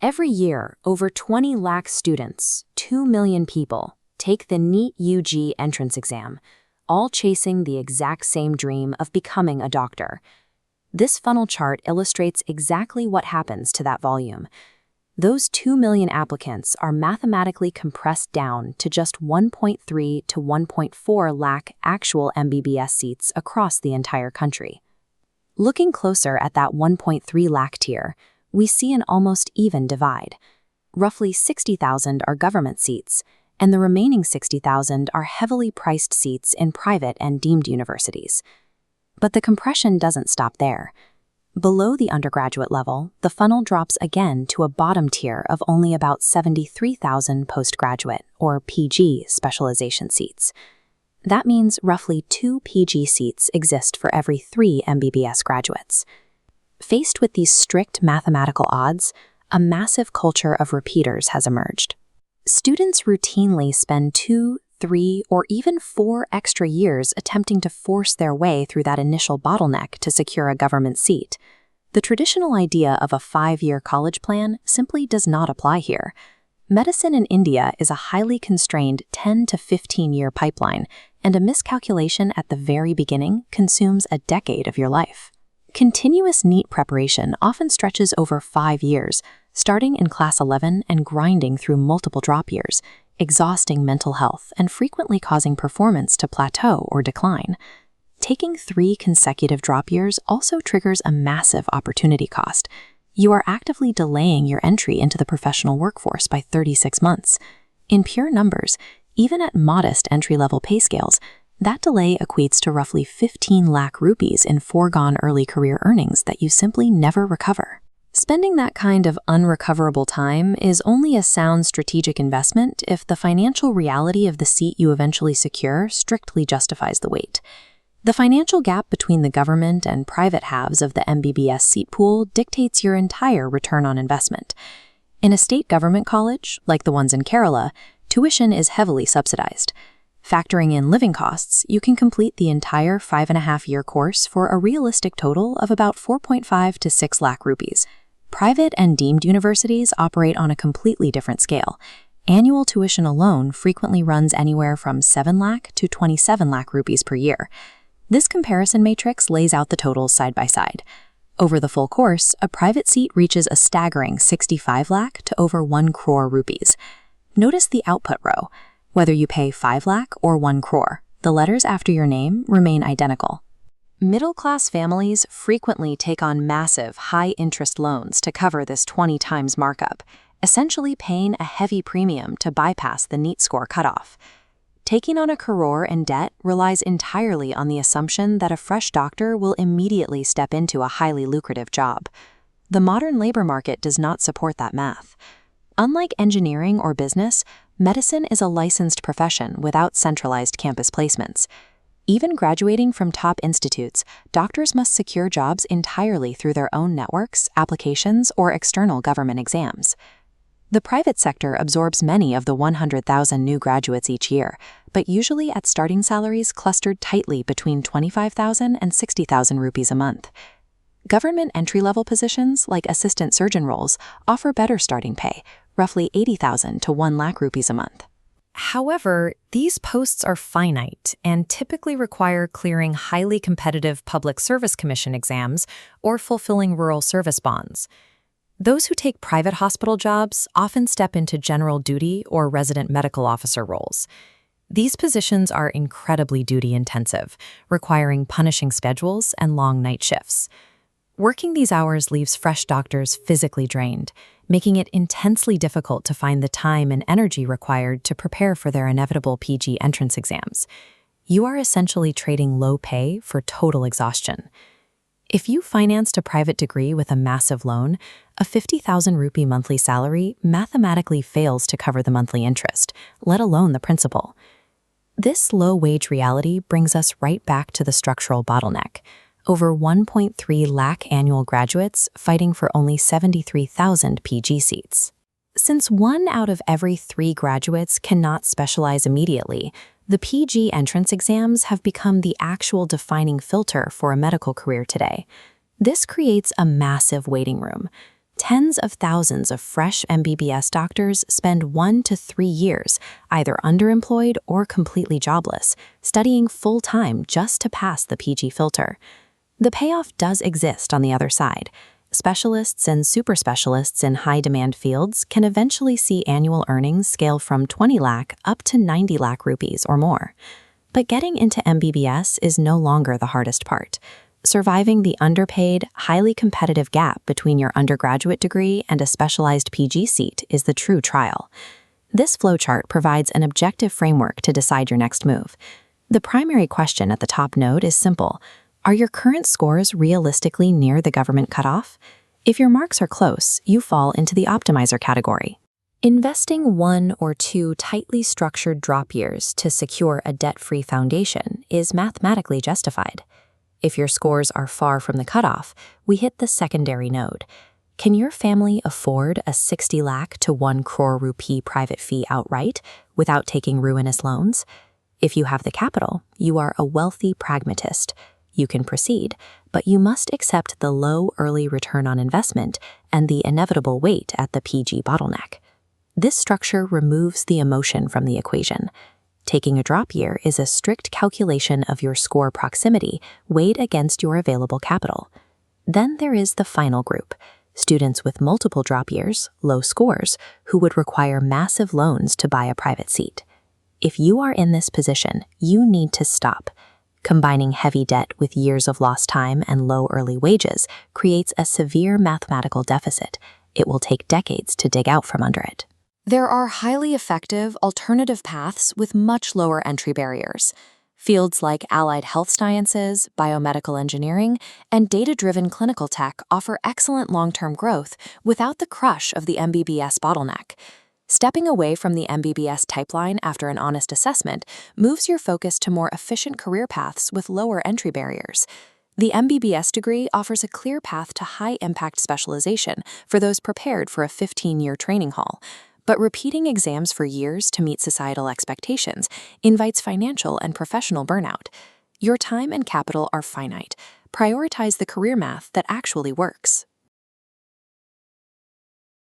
Every year, over 20 lakh students, 2 million people, take the NEET UG entrance exam, all chasing the exact same dream of becoming a doctor. This funnel chart illustrates exactly what happens to that volume. Those 2 million applicants are mathematically compressed down to just 1.3 to 1.4 lakh actual MBBS seats across the entire country. Looking closer at that 1.3 lakh tier, we see an almost even divide. Roughly 60,000 are government seats, and the remaining 60,000 are heavily priced seats in private and deemed universities. But the compression doesn't stop there. Below the undergraduate level, the funnel drops again to a bottom tier of only about 73,000 postgraduate, or PG, specialization seats. That means roughly 2 PG seats exist for every 3 MBBS graduates. Faced with these strict mathematical odds, a massive culture of repeaters has emerged. Students routinely spend 2, 3, or even 4 extra years attempting to force their way through that initial bottleneck to secure a government seat. The traditional idea of a 5-year college plan simply does not apply here. Medicine in India is a highly constrained 10 to 15-year pipeline, and a miscalculation at the very beginning consumes a decade of your life. Continuous NEET preparation often stretches over 5 years, starting in class 11 and grinding through multiple drop years, exhausting mental health and frequently causing performance to plateau or decline. Taking 3 consecutive drop years also triggers a massive opportunity cost. You are actively delaying your entry into the professional workforce by 36 months. In pure numbers, even at modest entry-level pay scales, that delay equates to roughly 15 lakh rupees in foregone early career earnings that you simply never recover. Spending that kind of unrecoverable time is only a sound strategic investment if the financial reality of the seat you eventually secure strictly justifies the wait. The financial gap between the government and private halves of the MBBS seat pool dictates your entire return on investment. In a state government college, like the ones in Kerala, tuition is heavily subsidized. Factoring in living costs, you can complete the entire 5.5-year course for a realistic total of about 4.5 to 6 lakh rupees. Private and deemed universities operate on a completely different scale. Annual tuition alone frequently runs anywhere from 7 lakh to 27 lakh rupees per year. This comparison matrix lays out the totals side by side. Over the full course, a private seat reaches a staggering 65 lakh to over 1 crore rupees. Notice the output row. Whether you pay 5 lakh or 1 crore, the letters after your name remain identical. Middle-class families frequently take on massive, high-interest loans to cover this 20 times markup, essentially paying a heavy premium to bypass the NEET score cutoff. Taking on a crore in debt relies entirely on the assumption that a fresh doctor will immediately step into a highly lucrative job. The modern labor market does not support that math. Unlike engineering or business, medicine is a licensed profession without centralized campus placements. Even graduating from top institutes, doctors must secure jobs entirely through their own networks, applications, or external government exams. The private sector absorbs many of the 100,000 new graduates each year, but usually at starting salaries clustered tightly between 25,000 and 60,000 rupees a month. Government entry-level positions, like assistant surgeon roles, offer better starting pay, roughly 80,000 to 1 lakh rupees a month. However, these posts are finite and typically require clearing highly competitive Public Service Commission exams or fulfilling rural service bonds. Those who take private hospital jobs often step into general duty or resident medical officer roles. These positions are incredibly duty-intensive, requiring punishing schedules and long night shifts. Working these hours leaves fresh doctors physically drained, making it intensely difficult to find the time and energy required to prepare for their inevitable PG entrance exams. You are essentially trading low pay for total exhaustion. If you financed a private degree with a massive loan, a 50,000 rupee monthly salary mathematically fails to cover the monthly interest, let alone the principal. This low-wage reality brings us right back to the structural bottleneck. Over 1.3 lakh annual graduates fighting for only 73,000 PG seats. Since 1 out of every 3 graduates cannot specialize immediately, the PG entrance exams have become the actual defining filter for a medical career today. This creates a massive waiting room. Tens of thousands of fresh MBBS doctors spend 1 to 3 years, either underemployed or completely jobless, studying full-time just to pass the PG filter. The payoff does exist on the other side. Specialists and super specialists in high-demand fields can eventually see annual earnings scale from 20 lakh up to 90 lakh rupees or more. But getting into MBBS is no longer the hardest part. Surviving the underpaid, highly competitive gap between your undergraduate degree and a specialized PG seat is the true trial. This flowchart provides an objective framework to decide your next move. The primary question at the top node is simple. Are your current scores realistically near the government cutoff? If your marks are close, you fall into the optimizer category. Investing 1 or 2 tightly structured drop years to secure a debt-free foundation is mathematically justified. If your scores are far from the cutoff, we hit the secondary node. Can your family afford a 60 lakh to 1 crore rupee private fee outright without taking ruinous loans? If you have the capital, you are a wealthy pragmatist. You can proceed, but you must accept the low early return on investment and the inevitable wait at the PG bottleneck. This structure removes the emotion from the equation. Taking a drop year is a strict calculation of your score proximity weighed against your available capital. Then there is the final group, students with multiple drop years, low scores, who would require massive loans to buy a private seat. If you are in this position, you need to stop. Combining heavy debt with years of lost time and low early wages creates a severe mathematical deficit. It will take decades to dig out from under it. There are highly effective alternative paths with much lower entry barriers. Fields like allied health sciences, biomedical engineering, and data-driven clinical tech offer excellent long-term growth without the crush of the MBBS bottleneck. Stepping away from the MBBS pipeline after an honest assessment moves your focus to more efficient career paths with lower entry barriers. The MBBS degree offers a clear path to high-impact specialization for those prepared for a 15-year training haul. But repeating exams for years to meet societal expectations invites financial and professional burnout. Your time and capital are finite. Prioritize the career math that actually works.